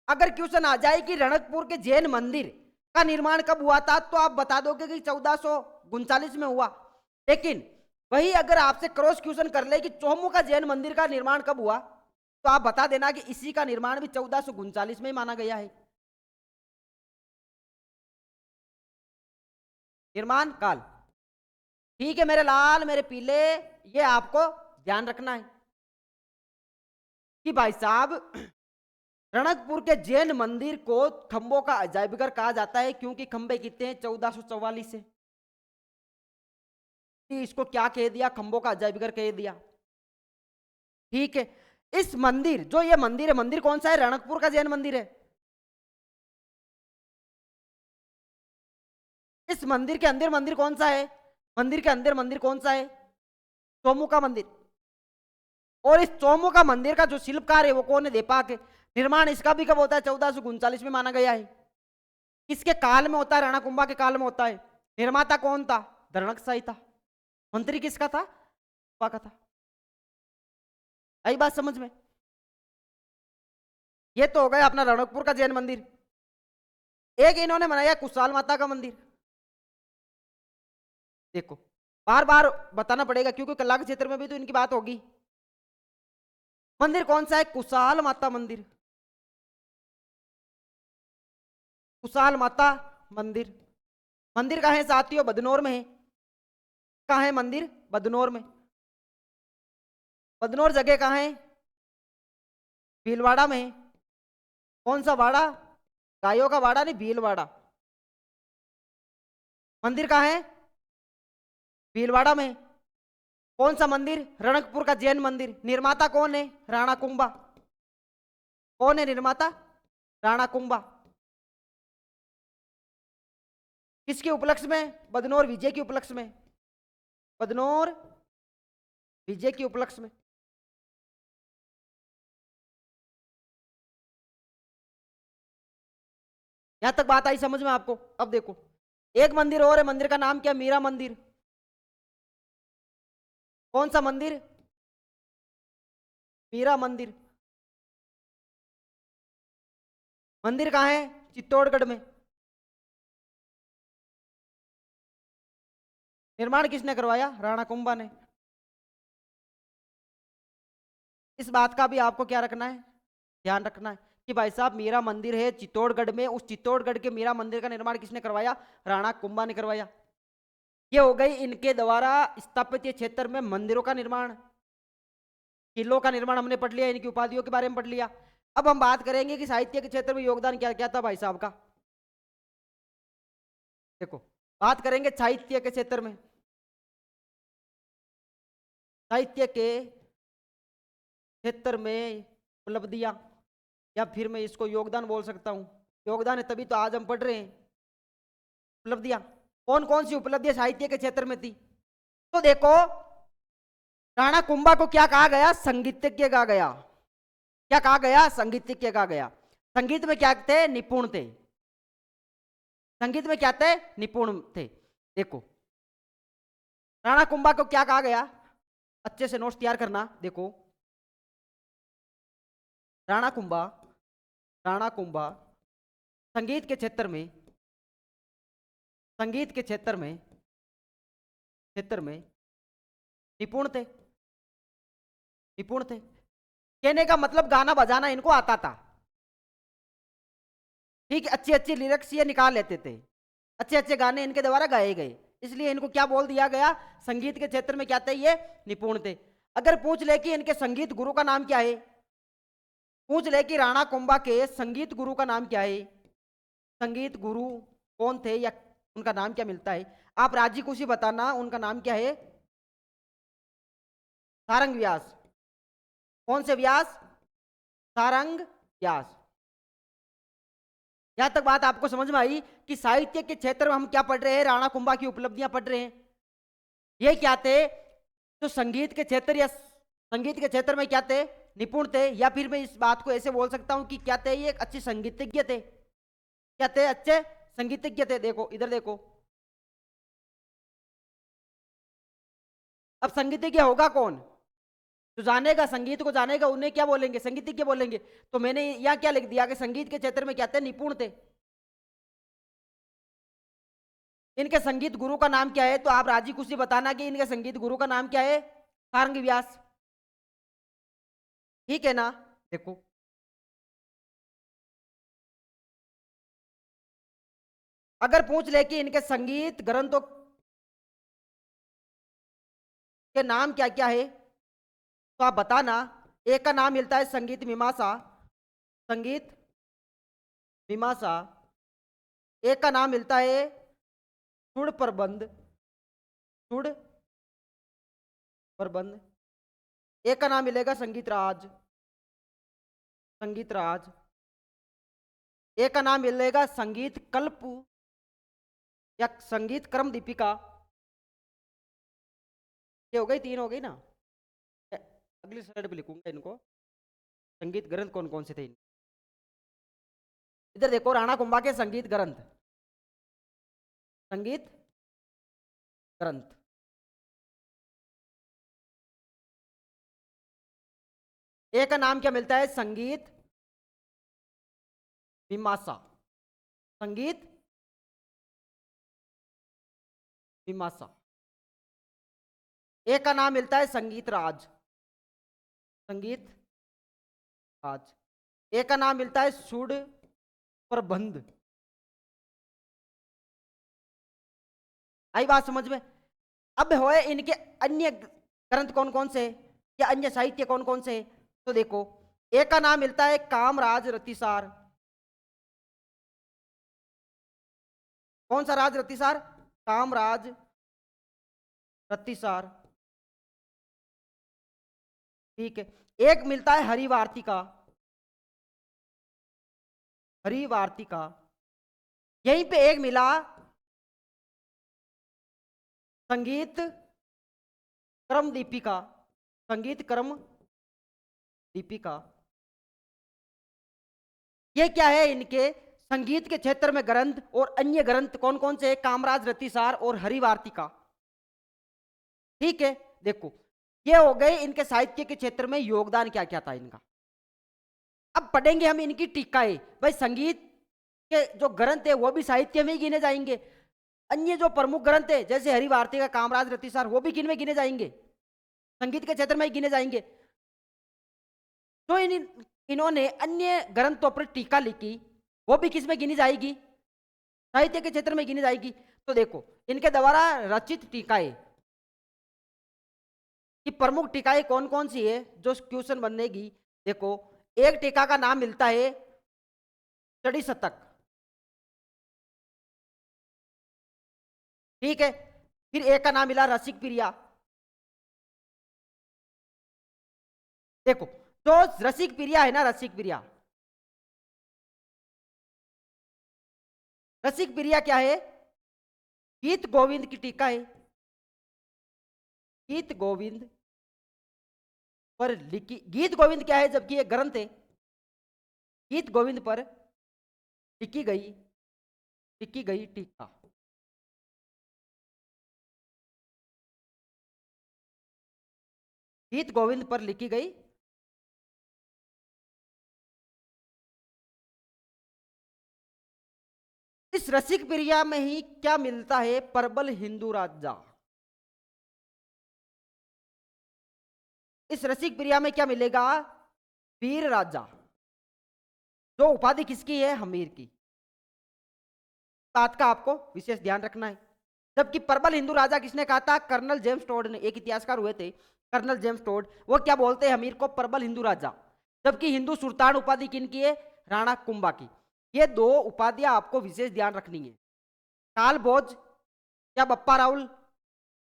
[SPEAKER 1] अगर क्वेश्चन आ जाए कि रणकपुर के जैन मंदिर का निर्माण कब हुआ था, तो आप बता दोगे कि 1439 में हुआ। लेकिन वही अगर आपसे क्रॉस क्वेश्चन कर ले कि चौमुखा जैन मंदिर का निर्माण कब हुआ, तो आप बता देना कि इसी का निर्माण भी 1439 में ही माना गया है। निर्माण काल। ठीक है मेरे लाल मेरे पीले, ये आपको ध्यान रखना है कि भाई साहब रणकपुर के जैन मंदिर को खंबों का अजायबघर कहा जाता है क्योंकि खंबे कितने हैं? 1444 से। इसको क्या कह दिया? खंबों का अजायबघर कह दिया। ठीक है, इस मंदिर, जो ये मंदिर है, मंदिर कौन सा है? रणकपुर का जैन मंदिर है। इस मंदिर के अंदर मंदिर कौन सा है? मंदिर के अंदर मंदिर कौन सा है? चौमुखा मंदिर। और इस चौमुखा मंदिर का जो शिल्पकार है वो कौन है? देपाक है। निर्माण इसका भी कब होता है? 1439 में माना गया है। किसके काल में होता है? राणा कुंभा के काल में होता है। निर्माता कौन था? दरणक शाह था। मंत्री किसका था? कुंभा का था। आई बात समझ में? ये तो हो गया अपना रणकपुर का जैन मंदिर। एक इन्होंने बनाया कुशाल माता का मंदिर। देखो बार बार बताना पड़ेगा क्योंकि कला के क्षेत्र में भी तो इनकी बात होगी। मंदिर कौन सा है? कुशाल माता मंदिर। कुशाल माता मंदिर। मंदिर कहाँ है साथियों? बदनौर में है। कहाँ है मंदिर? बदनौर में। बदनौर जगह कहाँ है? भीलवाड़ा में है। कौन सा वाड़ा? गायों का वाड़ा नहीं, भीलवाड़ा। मंदिर कहाँ है? भीलवाड़ा में। कौन सा मंदिर? रणकपुर का जैन मंदिर। निर्माता कौन है? राणा कुंभा। कौन है निर्माता? राणा कुंभा। किसके उपलक्ष्य में? बदनौर विजय के उपलक्ष्य में। बदनौर विजय के उपलक्ष्य में। यहां तक बात आई समझ में आपको? अब देखो एक मंदिर और है, मंदिर का नाम क्या? मीरा मंदिर। कौन सा मंदिर? मीरा मंदिर। मंदिर कहाँ है? चित्तौड़गढ़ में। निर्माण किसने करवाया? राणा कुंभा ने। इस बात का भी आपको क्या रखना है, ध्यान रखना है कि भाई साहब मीरा मंदिर है चित्तौड़गढ़ में, उस चित्तौड़गढ़ के मीरा मंदिर का निर्माण किसने करवाया? राणा कुंभा ने करवाया। ये हो गई इनके द्वारा स्थापत्य क्षेत्र में मंदिरों का निर्माण, किलों का निर्माण हमने पढ़ लिया, इनकी उपाधियों के बारे में पढ़ लिया। अब हम बात करेंगे कि साहित्य के क्षेत्र में योगदान क्या क्या था भाई साहब का। देखो, बात करेंगे साहित्य के क्षेत्र में। साहित्य के क्षेत्र में उपलब्धियां, या फिर मैं इसको योगदान बोल सकता हूं, योगदान है तभी तो आज हम पढ़ रहे हैं। उपलब्धियां, कौन कौन सी उपलब्धियां साहित्य के क्षेत्र में थी? तो देखो, राणा कुंभा को क्या कहा गया? संगीतज्ञ कहा गया। क्या कहा गया? संगीतज्ञ कहा गया। संगीत में क्या थे? निपुण थे। संगीत में क्या थे? निपुण थे। देखो, राणा कुंभा को क्या कहा गया? अच्छे से नोट्स तैयार करना। देखो, राणा कुंभा, राणा कुंभा संगीत के क्षेत्र में, संगीत के क्षेत्र में निपुण थे। निपुण थे कहने का मतलब गाना बजाना इनको आता था। ठीक, अच्छी अच्छी लिरिक्स ये निकाल लेते थे, अच्छे अच्छे गाने इनके द्वारा गाए गए, इसलिए इनको क्या बोल दिया गया? संगीत के क्षेत्र में क्या थे? ये निपुण थे। अगर पूछ ले कि इनके संगीत गुरु का नाम क्या है, पूछ ले कि राणा कुंभा के संगीत गुरु का नाम क्या है, संगीत गुरु कौन थे या उनका नाम क्या मिलता है, आप राजी खुशी बताना उनका नाम क्या है? सारंग व्यास। कौन से व्यास? सारंग व्यास। यहां तक बात आपको समझ में आई कि साहित्य के क्षेत्र में हम क्या पढ़ रहे हैं? राणा कुंभा की उपलब्धियां पढ़ रहे हैं। ये क्या थे? तो संगीत के क्षेत्र या संगीत के क्षेत्र में क्या थे? निपुण थे। या फिर मैं इस बात को ऐसे बोल सकता हूं कि क्या थे? ये एक अच्छे संगीतज्ञ थे। क्या थे? अच्छे संगीतज्ञ थे। देखो इधर देखो, अब संगीतज्ञ होगा कौन? जो जानेगा, संगीत को जानेगा, उन्हें क्या बोलेंगे? संगीतज्ञ बोलेंगे। तो मैंने यहां क्या लिख दिया कि संगीत के क्षेत्र में क्या थे? निपुण थे। इनके संगीत गुरु का नाम क्या है? तो आप राजी खुशी बताना कि इनके संगीत गुरु का नाम क्या है? सारंग व्यास। ठीक है ना? देखो, अगर पूछ ले कि इनके संगीत ग्रंथों के नाम क्या क्या है, तो आप बताना। एक का नाम मिलता है संगीत मीमांसा, संगीत मीमांसा। एक का नाम मिलता है सुर प्रबंध, सुर प्रबंध। एक का नाम मिलेगा संगीत राज, संगीत राज। एक का नाम मिलेगा संगीत कल्प या संगीत क्रम दीपिका। ये हो गई, तीन हो गई ना। अगली स्लाइड पे लिखूंगा इनको, संगीत ग्रंथ कौन कौन से थे। इधर देखो, राणा कुंभा के संगीत ग्रंथ, संगीत ग्रंथ। एक का नाम क्या मिलता है? संगीत मीमांसा, संगीत मीमांसा। एक का नाम मिलता है संगीत राज, संगीत राज। एक का नाम मिलता है सुर प्रबंध। आई बात समझ में? अब होए इनके अन्य ग्रंथ कौन कौन से या अन्य साहित्य कौन कौन से? तो देखो, एक का नाम मिलता है कामराज रतिसार। कौन सा राज? रतिसार, कामराज रतिसार। ठीक है। एक मिलता है हरिवार्तिका, हरिवार्तिका। यहीं पे एक मिला संगीत क्रम दीपिका, संगीत क्रम दीपिका। ये क्या है? इनके संगीत के क्षेत्र में ग्रंथ और अन्य ग्रंथ कौन कौन से? कामराज रतिसार और हरिवार्तिका। ठीक है, देखो ये हो गए इनके साहित्य के क्षेत्र में योगदान क्या क्या था इनका। अब पढ़ेंगे हम इनकी टीकाएं। भाई संगीत के जो ग्रंथ है वो भी साहित्य में ही गिने जाएंगे, अन्य जो प्रमुख ग्रंथ है जैसे हरिभारती का कामराज रतिसार वो भी किन में गिने जाएंगे, संगीत के क्षेत्र में ही गिने जाएंगे। तो इन्होंने अन्य ग्रंथों पर टीका लिखी वो भी किस में गिनी जाएगी, साहित्य के क्षेत्र में गिनी जाएगी। तो देखो इनके द्वारा रचित टीकाएं की प्रमुख टीकाएं कौन कौन सी है जो क्वेश्चन बनेगी। देखो एक टीका का नाम मिलता है चड़ी शतक, ठीक है। फिर एक का नाम मिला रसिक प्रिया। देखो तो रसिक प्रिया है ना, रसिक प्रिया, रसिक प्रिया क्या है, गीत गोविंद की टीका है। गीत गोविंद पर लिखी, गीत गोविंद क्या है जबकि ये ग्रंथ है, गीत गोविंद पर लिखी गई टीका। गीत गोविंद पर लिखी गई इस रसिक प्रिया में ही क्या मिलता है, प्रबल हिंदू राजा। इस रसिक प्रिया में क्या मिलेगा, वीर राजा, जो उपाधि किसकी है, हमीर की। बात का आपको विशेष ध्यान रखना है। जबकि प्रबल हिंदू राजा किसने कहा था, कर्नल जेम्स टोड ने, एक इतिहासकार हुए थे कर्नल जेम्स टोड, वो क्या बोलते हैं हमीर को, प्रबल हिंदू राजा। जबकि हिंदू सुल्तान उपाधि किनकी है, राणा कुंभा की। ये दो उपाधियां आपको विशेष ध्यान रखनी है। कालभोज या बप्पा राउल,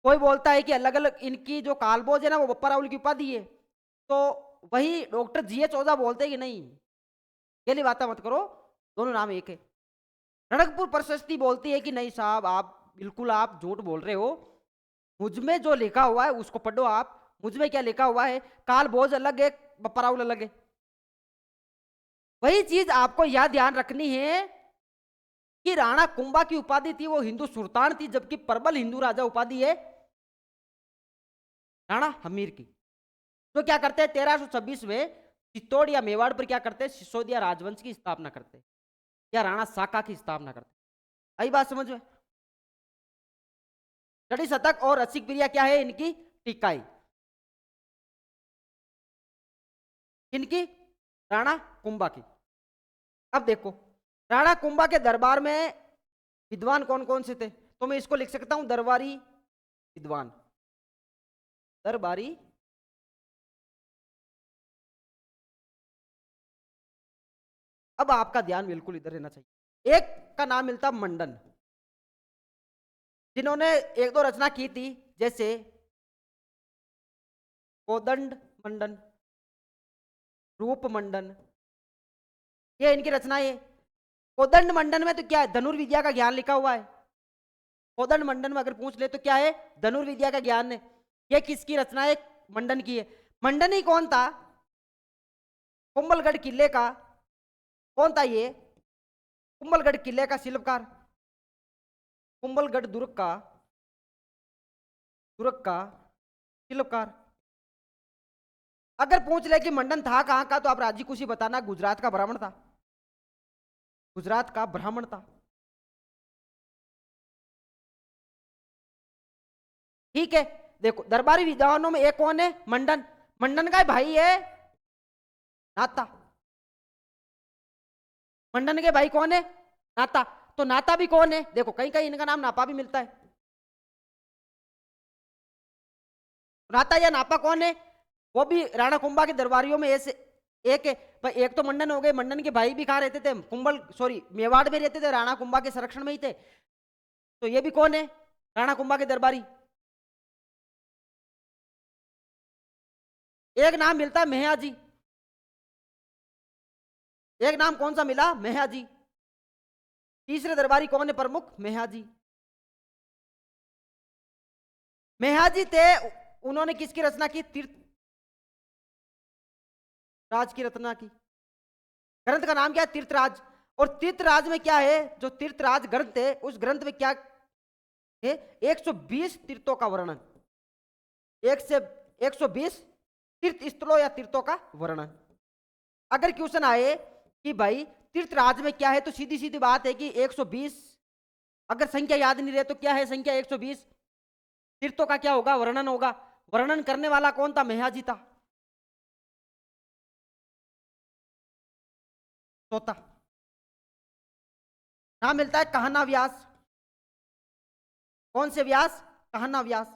[SPEAKER 1] कोई बोलता है कि अलग अलग इनकी जो कालभोज है ना वो बप्पा राउल की उपाधि है, तो वही डॉक्टर जीएच ओझा बोलते हैं कि नहीं, ये बातें मत करो, दोनों नाम एक है। रणकपुर प्रशस्ति बोलती है कि नहीं साहब आप बिल्कुल आप झूठ बोल रहे हो, मुझ में जो लिखा हुआ है उसको पढ़ो आप, मुझ में क्या लिखा हुआ है, कालभोज अलग है बप्पा राउल अलग है। वही चीज आपको यह ध्यान रखनी है कि राणा कुंभा की उपाधि थी वो हिंदू सुल्तान थी, जबकि प्रबल हिंदू राजा उपाधि है राणा हमीर की। तो क्या करते हैं 1326 में चित्तौड़ या मेवाड़ पर क्या करते हैं, सिसोदिया राजवंश की स्थापना करते हैं या राणा साका की स्थापना करते हैं। आई बात समझ में। चड़ी शतक और रसिक प्रिया क्या है, इनकी टीकाई, इनकी राणा कुंभा की। अब देखो राणा कुंभा के दरबार में विद्वान कौन कौन से थे, तो मैं इसको लिख सकता हूं दरबारी विद्वान, दरबारी अब आपका ध्यान बिल्कुल इधर रहना चाहिए। एक का नाम मिलता मंडन, जिन्होंने एक दो रचना की थी जैसे कोदंड मंडन, रूप मंडन, ये इनकी रचनाएं। कोदंड मंडन में तो क्या है, धनुर्विद्या का ज्ञान लिखा हुआ है। कोदंड मंडन में अगर पूछ ले तो क्या है, धनुर्विद्या का ज्ञान है। ये किसकी रचना है, मंडन की है। मंडन ही कौन था, कुंभलगढ़ किले का कौन था, ये कुंभलगढ़ किले का शिल्पकार, कुंभलगढ़ दुर्ग का शिल्पकार। अगर पूछ ले कि मंडन था कहां का, तो आप राजी खुशी बताना, गुजरात का ब्राह्मण था, गुजरात का ब्राह्मण था, ठीक है। देखो दरबारी विद्वानों में एक कौन है, मंडन, मंडन का भाई है नाता, मंडन के भाई कौन है, नाता। तो नाता भी कौन है, देखो कहीं कहीं इनका नाम नापा भी मिलता है। नाता या नापा कौन है, वो भी राणा कुंभा के दरबारियों में ऐसे एक है। पर एक तो मंडन हो गए, मंडन के भाई भी कहाँ रहते थे, कुंभल सॉरी मेवाड़ में रहते थे, राणा कुंभा के संरक्षण में ही थे। तो ये भी कौन है, राणा कुंभा के दरबारी। एक नाम मिलता है मेहयाजी, एक नाम कौन सा मिला, मेहयाजी। तीसरे दरबारी कौन है प्रमुख, मेहयाजी। मेहयाजी थे, उन्होंने किसकी रचना की, तीर्थ राज की रचना की। ग्रंथ का नाम क्या है, तीर्थराज। और तीर्थराज में क्या है, जो तीर्थराज ग्रंथ है उस ग्रंथ में क्या है, 120 तीर्थों का वर्णन, 1 120 तीर्थ स्थलों या तीर्थों का वर्णन। अगर क्वेश्चन आए कि भाई तीर्थ राज्य में क्या है, तो सीधी सीधी बात है कि 120, अगर संख्या याद नहीं रहे तो क्या है संख्या 120, तीर्थों का क्या होगा, वर्णन होगा। वर्णन करने वाला कौन था, मेहाजी था, तोता। नाम मिलता है कहना व्यास। कौन से व्यास, कहना व्यास।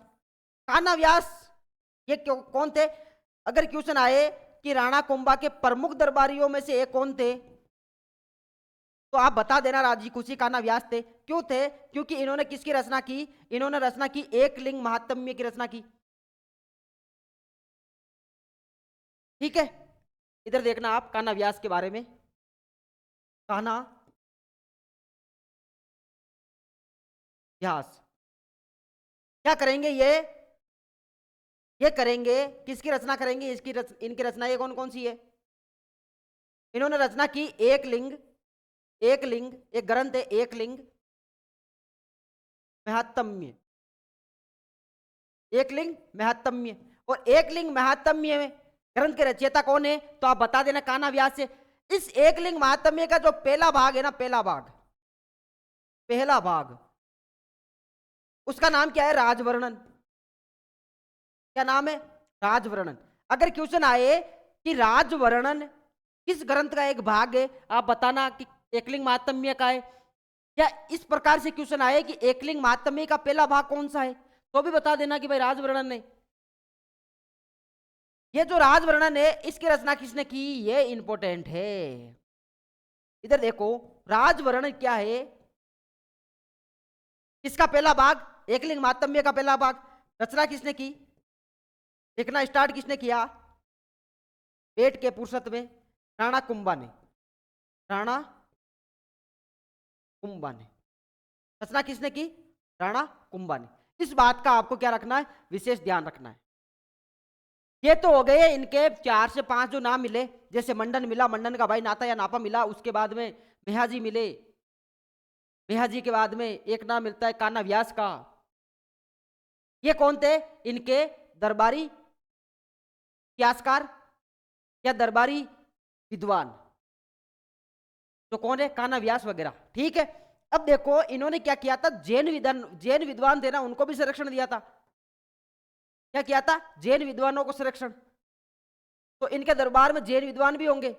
[SPEAKER 1] कहना व्यास ये कौन थे, अगर क्वेश्चन आए कि राणा कुंभा के प्रमुख दरबारियों में से एक कौन थे, तो आप बता देना राजी खुशी कहना व्यास थे। क्यों थे, क्योंकि इन्होंने किसकी रचना की, इन्होंने रचना की एक लिंग महात्म्य की रचना की। ठीक है, इधर देखना आप कहना व्यास के बारे में। कहना व्यास क्या करेंगे, ये करेंगे, किसकी रचना करेंगे, इनकी रचना ये कौन कौन सी है। इन्होंने रचना की एक लिंग, एक ग्रंथ है एक लिंग महात्म्य, एक लिंग महात्म्य। और एक लिंग महात्म्य में ग्रंथ के रचयिता कौन है, तो आप बता देना कान्हा व्यास से। इस एक लिंग महात्म्य का जो पहला भाग है ना, पहला भाग उसका नाम क्या है, राजवर्णन। क्या नाम है, राजवर्णन। अगर क्वेश्चन आए कि राजवर्णन किस ग्रंथ का एक भाग है, आप बताना कि एकलिंग महात्म्य का है। या इस प्रकार से क्वेश्चन आए कि एकलिंग महात्म्य का पहला भाग कौन सा है, तो भी बता देना कि भाई राजवर्णन है। ये जो राजवर्णन है इसकी रचना किसने की, ये इंपॉर्टेंट है। इधर देखो राजवर्णन क्या है, किसका पहला भाग, एकलिंग महात्म्य का पहला भाग। रचना किसने की, लिखना स्टार्ट किसने किया, पेट के फुर्सत में राणा कुंभा ने। राणा कुंभा ने रचना किसने की, राणा कुंभा ने। इस बात का आपको क्या रखना है, विशेष ध्यान रखना है। ये तो हो गए इनके 4 से 5 जो नाम मिले, जैसे मंडन मिला, मंडन का भाई नाता या नापा मिला। उसके बाद में मेहाजी मिले, मेहाजी के बाद में एक नाम मिलता है कान्हा व्यास का। ये कौन थे, इनके दरबारी इतिहासकार या दरबारी विद्वान, तो कौन है, कान्हा व्यास वगैरह। ठीक है, अब देखो इन्होंने क्या किया था, जैन विद्वान थे ना, उनको भी संरक्षण दिया था। क्या किया था, जैन विद्वानों को संरक्षण। तो इनके दरबार में जैन विद्वान भी होंगे।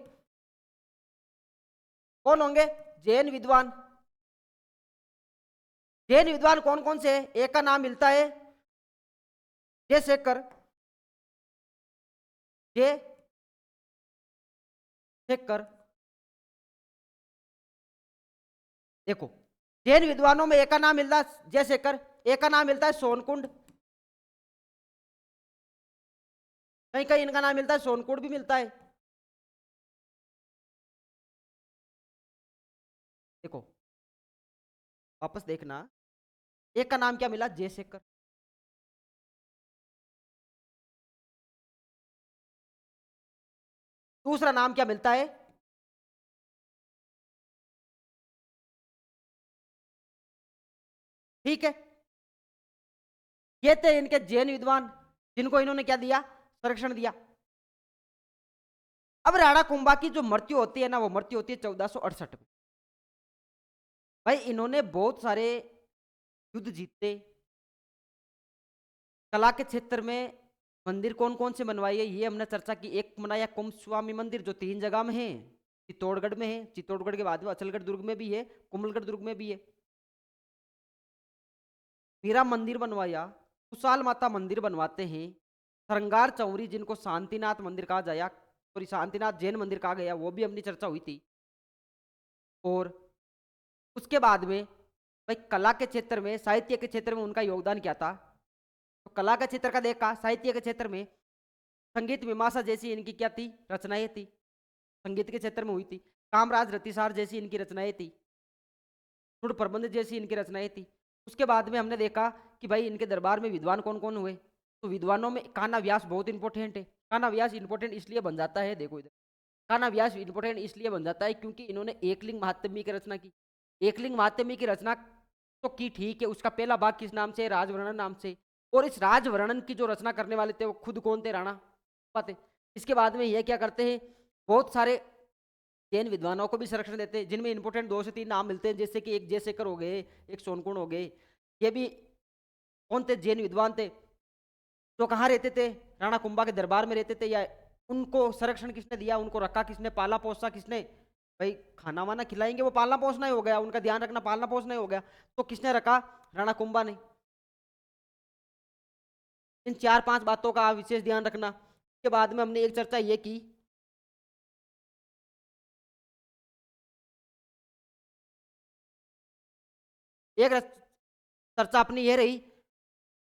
[SPEAKER 1] कौन होंगे, जैन विद्वान। जैन विद्वान कौन कौन से, एक का नाम मिलता है जयशेखर, जयशेखर। देखो जैन विद्वानों में एक का नाम मिलता है जयशेखर, एक का नाम मिलता है सोनकुंड, कहीं कहीं इनका नाम मिलता है सोनकुंड भी मिलता है। देखो वापस देखना, एक का नाम क्या मिला, जयशेखर। दूसरा नाम क्या मिलता है, ठीक है। ये थे इनके जैन विद्वान जिनको इन्होंने क्या दिया, संरक्षण दिया। अब राणा कुंभा की जो मृत्यु होती है ना, वो मृत्यु होती है 1468 में। भाई इन्होंने बहुत सारे युद्ध जीते, कला के क्षेत्र में मंदिर कौन कौन से बनवाई है ये हमने चर्चा की। एक बनाया कुंभस्वामी मंदिर जो 3 जगह में है, चित्तौड़गढ़ में है, चित्तौड़गढ़ के बाद में अचलगढ़ दुर्ग में भी है, कुंभलगढ़ दुर्ग में भी है। मीरा मंदिर बनवाया, कुशाल माता मंदिर बनवाते हैं, श्रृंगार चौरी जिनको शांतिनाथ मंदिर कहा जाया, सॉरी शांतिनाथ जैन मंदिर कहा गया, वो भी अपनी चर्चा हुई थी। और उसके बाद में भाई कला के क्षेत्र में, साहित्य के क्षेत्र में उनका योगदान क्या था, तो कला के क्षेत्र का देखा, साहित्य के क्षेत्र में संगीत मीमांसा जैसी इनकी क्या थी, रचनाएं थी, संगीत के क्षेत्र में हुई थी। कामराज रतिसार जैसी इनकी रचनाएं थी, सुर प्रबंध जैसी इनकी रचनाएं थी। उसके बाद में हमने देखा कि भाई इनके दरबार में विद्वान कौन कौन हुए, तो विद्वानों में कान्हा व्यास बहुत इंपॉर्टेंट है। कान्हा व्यास इंपॉर्टेंट इसलिए बन जाता है, देखो इधर, कान्हा व्यास इंपॉर्टेंट इसलिए बन जाता है क्योंकि इन्होंने एकलिंग महात्म्य की रचना की। एकलिंग महात्म्य की रचना तो की ठीक है, उसका पहला भाग किस नाम से, राजवर्णन नाम से। और इस राज वर्णन की जो रचना करने वाले थे वो खुद कौन थे? राणा कुंभा थे। इसके बाद में ये क्या करते हैं, बहुत सारे जैन विद्वानों को भी संरक्षण देते हैं, जिनमें इंपोर्टेंट 2 से 3 नाम मिलते हैं, जैसे कि एक जयशेखर हो गए, एक सोनकुण हो गए। ये भी कौन थे? जैन विद्वान थे। जो कहाँ रहते थे? राणा कुंभा के दरबार में रहते थे। या उनको संरक्षण किसने दिया? उनको रखा किसने? पाला पोसा किसने? भाई खाना वाना खिलाएंगे, वो पालना पोसना ही हो गया, उनका ध्यान रखना पालना पोसना ही हो गया। तो किसने रखा? राणा कुंभा ने। इन 4-5 बातों का विशेष ध्यान रखना। के बाद में हमने एक चर्चा ये की, एक चर्चा अपनी ये रही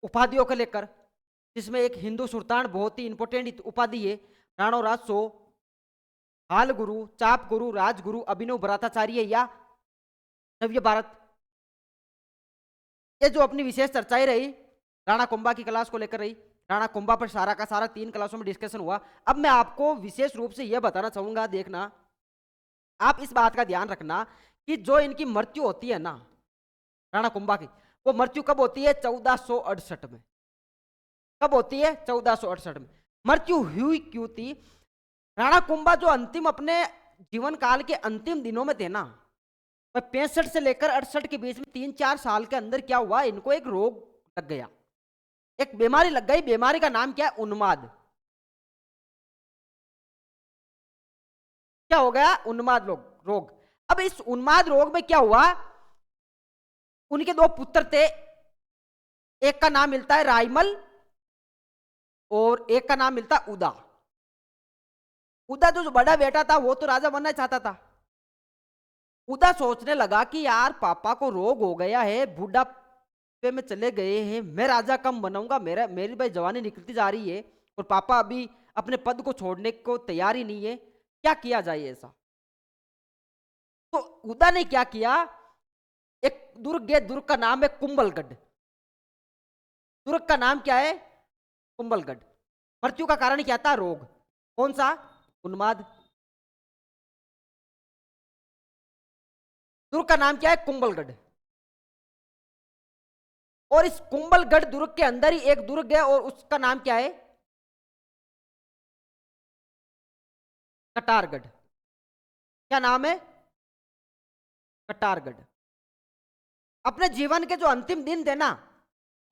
[SPEAKER 1] उपाधियों को लेकर, जिसमें एक हिंदू सुल्तान बहुत ही इंपोर्टेंट उपाधि है, राणो राजसो, हाल गुरु, चाप गुरु, राजगुरु, अभिनव भ्राताचार्य या नव्य भारत। ये जो अपनी विशेष चर्चाएं रही राणा कुंभा की क्लास को लेकर रही। राणा कुंभा पर सारा का सारा 3 क्लासों में डिस्कशन हुआ। अब मैं आपको विशेष रूप से यह बताना चाहूंगा, देखना आप इस बात का ध्यान रखना कि जो इनकी मृत्यु होती है ना राणा कुंभा की, वो मृत्यु कब होती है? 1468 में। कब होती है? 1468 में। मृत्यु हुई क्यों थी? राणा कुंभा जो अंतिम अपने जीवन काल के अंतिम दिनों में थे ना, 65 से लेकर 68 के बीच में 3-4 साल के अंदर क्या हुआ, इनको एक रोग लग गया, एक बीमारी लग गई। बीमारी का नाम क्या है? उन्माद। क्या हो गया? उन्माद रोग। अब इस उन्माद रोग में क्या हुआ, उनके 2 पुत्र थे, एक का नाम मिलता है रायमल और एक का नाम मिलता है उदा। उदा जो बड़ा बेटा था वो तो राजा बनना चाहता था। उदा सोचने लगा कि यार पापा को रोग हो गया है, बुढ़ापे में चले गए हैं, मैं राजा कम बनाऊंगा, मेरी भाई जवानी निकलती जा रही है और पापा अभी अपने पद को छोड़ने को तैयार ही नहीं है, क्या किया जाए ऐसा। तो उदा ने क्या किया, एक दुर्ग है, दुर्ग का नाम है कुंभलगढ़। दुर्ग का नाम क्या है? कुंभलगढ़। मृत्यु का कारण क्या था? रोग। कौन सा? उन्माद। दुर्ग का नाम क्या है? कुंभलगढ़। और इस कुंभलगढ़ दुर्ग के अंदर ही एक दुर्ग है और उसका नाम क्या है? कटारगढ़। क्या नाम है? कटारगढ़। अपने जीवन के जो अंतिम दिन थे ना,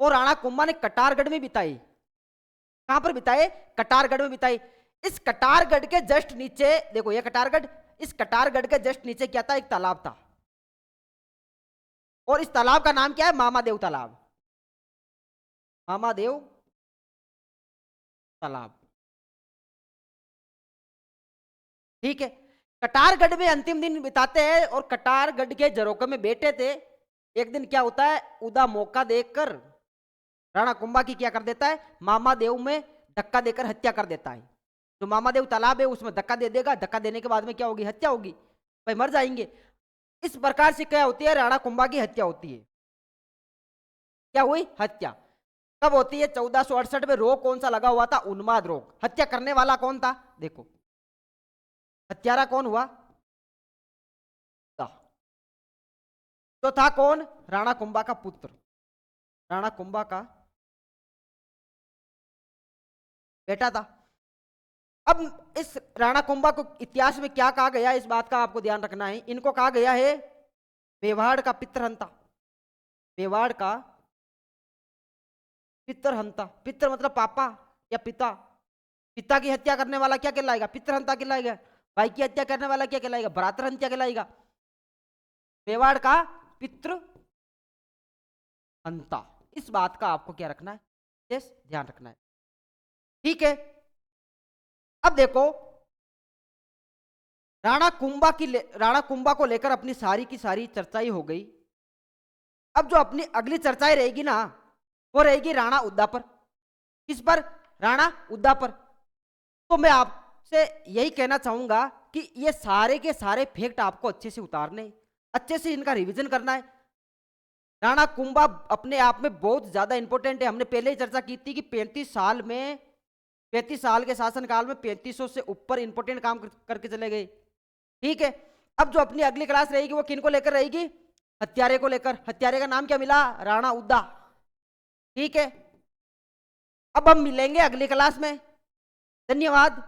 [SPEAKER 1] वो राणा कुंभा ने कटारगढ़ में बिताई। कहां पर बिताए? कटारगढ़ में बिताई। इस कटारगढ़ के जस्ट नीचे देखो, ये कटारगढ़, इस कटारगढ़ के जस्ट नीचे क्या था? एक तालाब था। और इस तालाब का नाम क्या है? मामादेव तालाब। मामादेव तालाब। ठीक है। कटारगढ़ में अंतिम दिन बिताते हैं और कटारगढ़ के झरोखे में बैठे थे। एक दिन क्या होता है, उदा मौका देखकर राणा कुंभा की क्या कर देता है? मामादेव में धक्का देकर हत्या कर देता है। जो मामादेव तालाब है उसमें धक्का दे देगा। धक्का देने के बाद में क्या होगी? हत्या होगी, भाई मर जाएंगे। इस प्रकार से क्या होती है? राणा कुंभा की हत्या होती है। क्या हुई? हत्या। कब होती है? 1468 में। रोग कौन सा लगा हुआ था? उन्माद रोग। हत्या करने वाला कौन था? देखो, हत्यारा कौन हुआ? तो था कौन? राणा कुंभा का पुत्र, राणा कुंभा का बेटा था। अब इस राणा कुंभा को इतिहास में क्या कहा गया, इस बात का आपको ध्यान रखना है। इनको कहा गया है मेवाड़ का पितृहंता। मेवाड़ का पितृहंता। पितृ मतलब पापा या पिता। पिता की हत्या करने वाला क्या कहलाएगा? पितृहंता कहलाएगा। भाई की हत्या करने वाला क्या कहलाएगा? भ्रातृहंता कहलाएगा। मेवाड़ का पितृ हंता। इस बात का आपको क्या रखना है? यस, ध्यान रखना है। ठीक है। अब देखो, राणा कुंभा को लेकर अपनी सारी की सारी चर्चाएं हो गई। अब जो अपनी अगली चर्चाएं रहेगी ना, वो रहेगी राणा उद्दा पर। किस पर? राणा उद्दा पर। तो मैं आपसे यही कहना चाहूंगा कि ये सारे के सारे फैक्ट आपको अच्छे से उतारने, अच्छे से इनका रिवीजन करना है। राणा कुंभा अपने आप में बहुत ज्यादा इंपॉर्टेंट है। हमने पहले ही चर्चा की थी कि 35 साल के शासनकाल में 3500 से ऊपर इंपॉर्टेंट काम करके चले गए। ठीक है। अब जो अपनी अगली क्लास रहेगी वो किन को लेकर रहेगी? हत्यारे को लेकर। हत्यारे का नाम क्या मिला? राणा उद्दा। ठीक है। अब हम मिलेंगे अगली क्लास में। धन्यवाद।